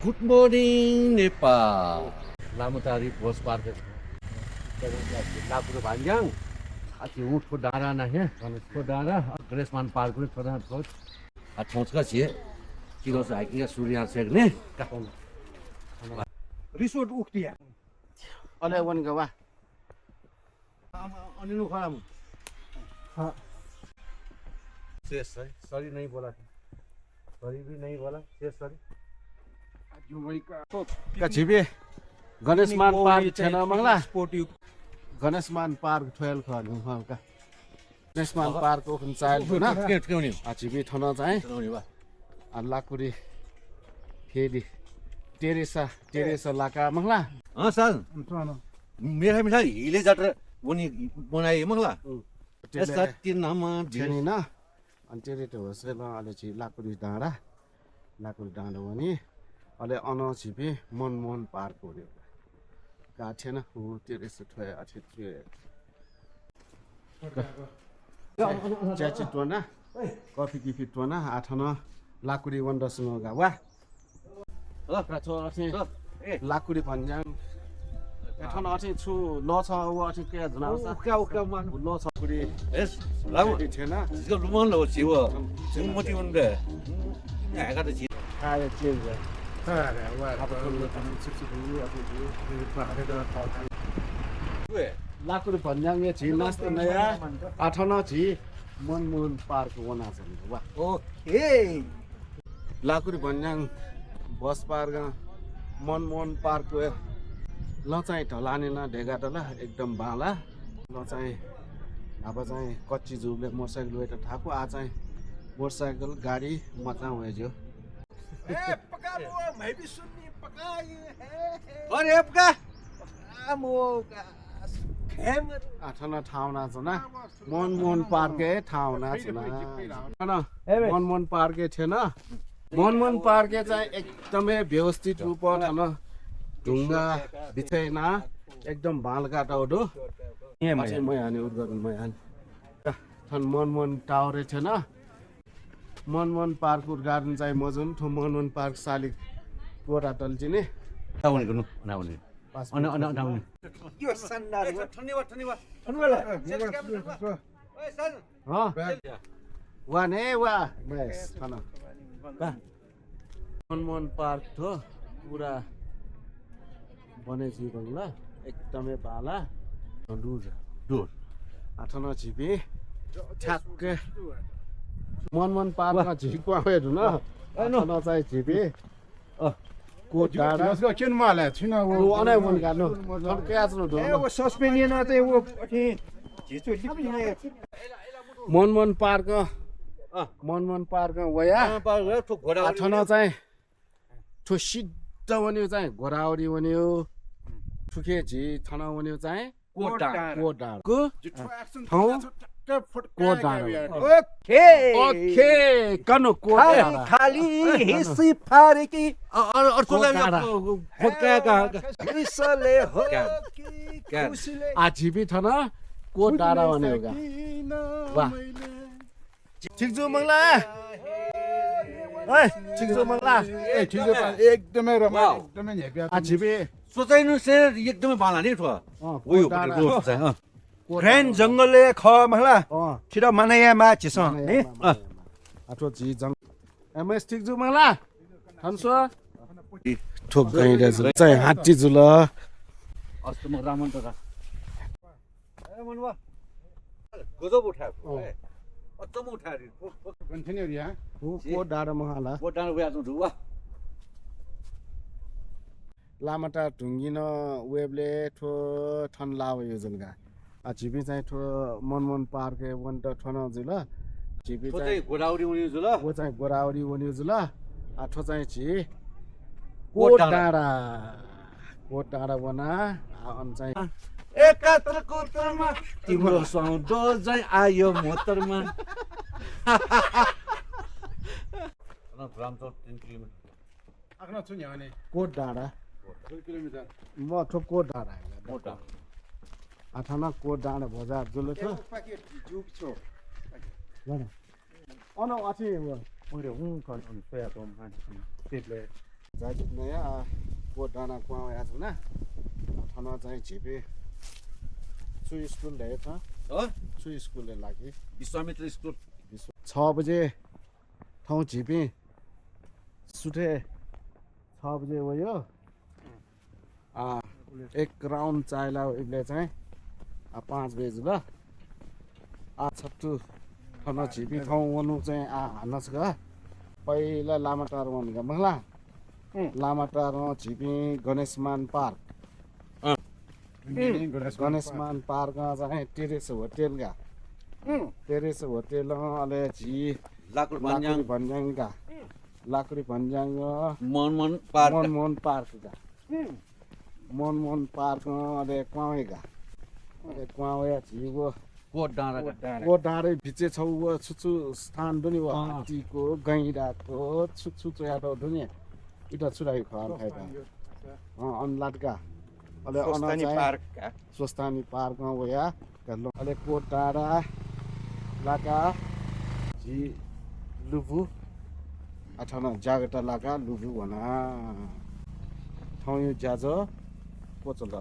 Good morning, Nepal. Lamutari Post Park. Lapuru Banjang. Ati ऊँटको डाँडा नहे गणेशको डाँडा ग्रेसमान पार्क पनि छोरा छोरा ठोचका छिए किलो हाइकिङ सूर्य सेक्ने रिसोर्ट उक्तिया अले वन गवा अनिनु खराब हाँ शेष है सॉरी नहीं बोला सॉरी भी नहीं बोला शेष सॉरी कछिबे गणेशमान पार्क छैन मंगला स्पोर्टिभ गणेशमान पार्क 12 खनु हल्का गणेशमान पार्क ओखन चाइल्ड न केउनी आचिबी थना चाहिँ लाकुरी फेरि टेरेसा लाका मंगला हाँ सर मेरा मिठा हिले जाटर बनाए मंगला ऐसा तीन नाम छैन न अनि टेरेटो होसेल अहिले चाहिँ लाकुरी डाँडा भने अहिले अनछिपी मनमोहन पार्क हो गएको छैन ऊ टेरेसा ठोया अछि च्याची टोना कफी किफी टोना आठना लाकुरी वन्डरसँग गावा लाकुरी भन्ज्याङ एठन अझै छु ल छ ऊ अझै के जनाउँछ उका ल छ कुरी यस लाउ छैन 이거 루먼 로 지워 지금 못 지운데 애가 더 지. आयो चेन्ज 왜? लाकुरी भन्ज्याङ झी नास्ते नयाँ आठना झी मनमोहन पार्क वना छ वा ओके लाकुरी भन्ज्याङ बस पार्क मनमोहन पार्क ल चाहिँ ढलाने न ढेगा डला एकदम बाला ल चाहिँ अब चाहिँ कच्ची जुबले मोटरसाइकल वेटर ठाकु आ चाहिँ मोटरसाइकल गाडी मचा हुएज्यो पका वो मैं भी सुननी पका ये है अरे आपका आठना ठाउँ नाच न मनमोहन पार्के ठाउँ नाच न मनमोहन पार्के थिएन मनमोहन पार्के चाहिँ एकदमै व्यवस्थित रूपमा न ढुङ्गा बिछैना एकदम भालका टाउडो मैहानी उद्घाटन मैहानी मनमोहन टावरे थिएन मनमोहन पार्क उद्घाटन चाहिँ मजुन ठो मनमोहन पार्क सालिक कोरा टल्चिने 나오네 그놈 나오네. 나오네. यो सन्दार वान है वा बस खाना मनमोहन पार्क थो पुरा बनेछि बंगला एकदमै पाला दूर आठना छिपी ठ्याक्कै मनमोहन पार्कमा झिकको आएन न आठना चाहिँ छिपी कोट डाँडा उसको किन माला छिन वो अनाइ मन गाड्नु के आछ्नु ए वो सस्पेनियन चाहिँ वो अथि झिचो लिपिने मनमोहन पार्क वया आठना चाहिँ ठो सिद्ध भन्यो चाहिँ घोरावरी भन्यो ठुके झी थना भन्यो चाहिँ कोट डाँडाको ठाउँ कोट डाँडा ओके कनो कोट डाँडा खाली हिस्सी फारेकी इसले हो कि खुसीले आजीबी थना कोट डाँडा भन्यो गा वाह ठिकजु मंगला ठिकजु मंगला एकदमै रमाइलो एकदमै हेप्पी आजीबी सोचाइनु से एकदमै बाला नि ठो उयो रोड चाहिँ ग्रान्ड जंगलले ख महला छिर मनाया माछिस नि आठो जी जङ एमएस ठिकजु मंगला हन्सो ठोक गइले चाहिँ हात्ती जुल अस्ति म रामन त ए मनवा गजब उठायो अत्तम उठायो कन्टिन्यू रिया को डाँडा महाला बोटान गया त दुवा लामाटा ढुङ्गिन वेबले ठो ठन लाव योजनगा झिपी चाहिँ ठो मनमोहन पार्क वन्ट ठन जुल झिपी चाहिँ गोराउरी उनी जुल वो चाहिँ गोरावरी वन्यो जुल आठो चाहिँ झि कोट डाँडा बना अनि चाहिँ एकात्र कोतरमा तिम्रो सौदो चाहिँ आयो मोतरमा ग्रामचौर 3 किलोमिटर आफ्नो छु यहाँ नि कोट डाँडा 2 किलोमिटर म ठो कोट डाँडा मोटा आठना कोट डाँडा बजार जुल छ पाकेट जुक छो गर्न अन अथि मैले हुँ कन सोया तो मान त्यसले जाइदिनया कोट डाँडा कुवा आएको छ ना ठाउँमा चाहिँ झिपे सु स्कुल ल्याएको छ हो सु स्कुलले लागि विश्वामित्र स्कुल 6 बजे ठाउँ झिपे सुटे 6 बजे गयो एक राउन्ड चाहिला उसले चाहिँ 5 बजे ल छट्टु ठाउँ झिपी ठाउँ वनु चाहिँ हान्नस् ग पहिला लामाटार वन ग मला लामाटार झिपी गणेशमान पार्क गणेशमान पार्क चाहिँ टेरेस होटेल गा टेरेस होटेल अले झी लाकुड भन्ज्याङ भन्ज्याङका लाकडी भन्ज्याङ मनमोहन पार्क मनमोहन पार्क गा मनमोहन पार्क अले क्वावेगा अले क्वावे झिगो कोट डाँडा को डाँडै भिचे छौ छुछु स्थान पनि हो हात्तीको गैँडाको छुछु चयाटो पनि इटा छुराई खान खाइदा अनलाटका अले स्वस्तानी पार्क स्वस्तानी पार्क वया अले कोट डाँडा लाका झी लुबु अथवा जागटा लाका लुबु भना ठाउँ यो ज्याज पोचल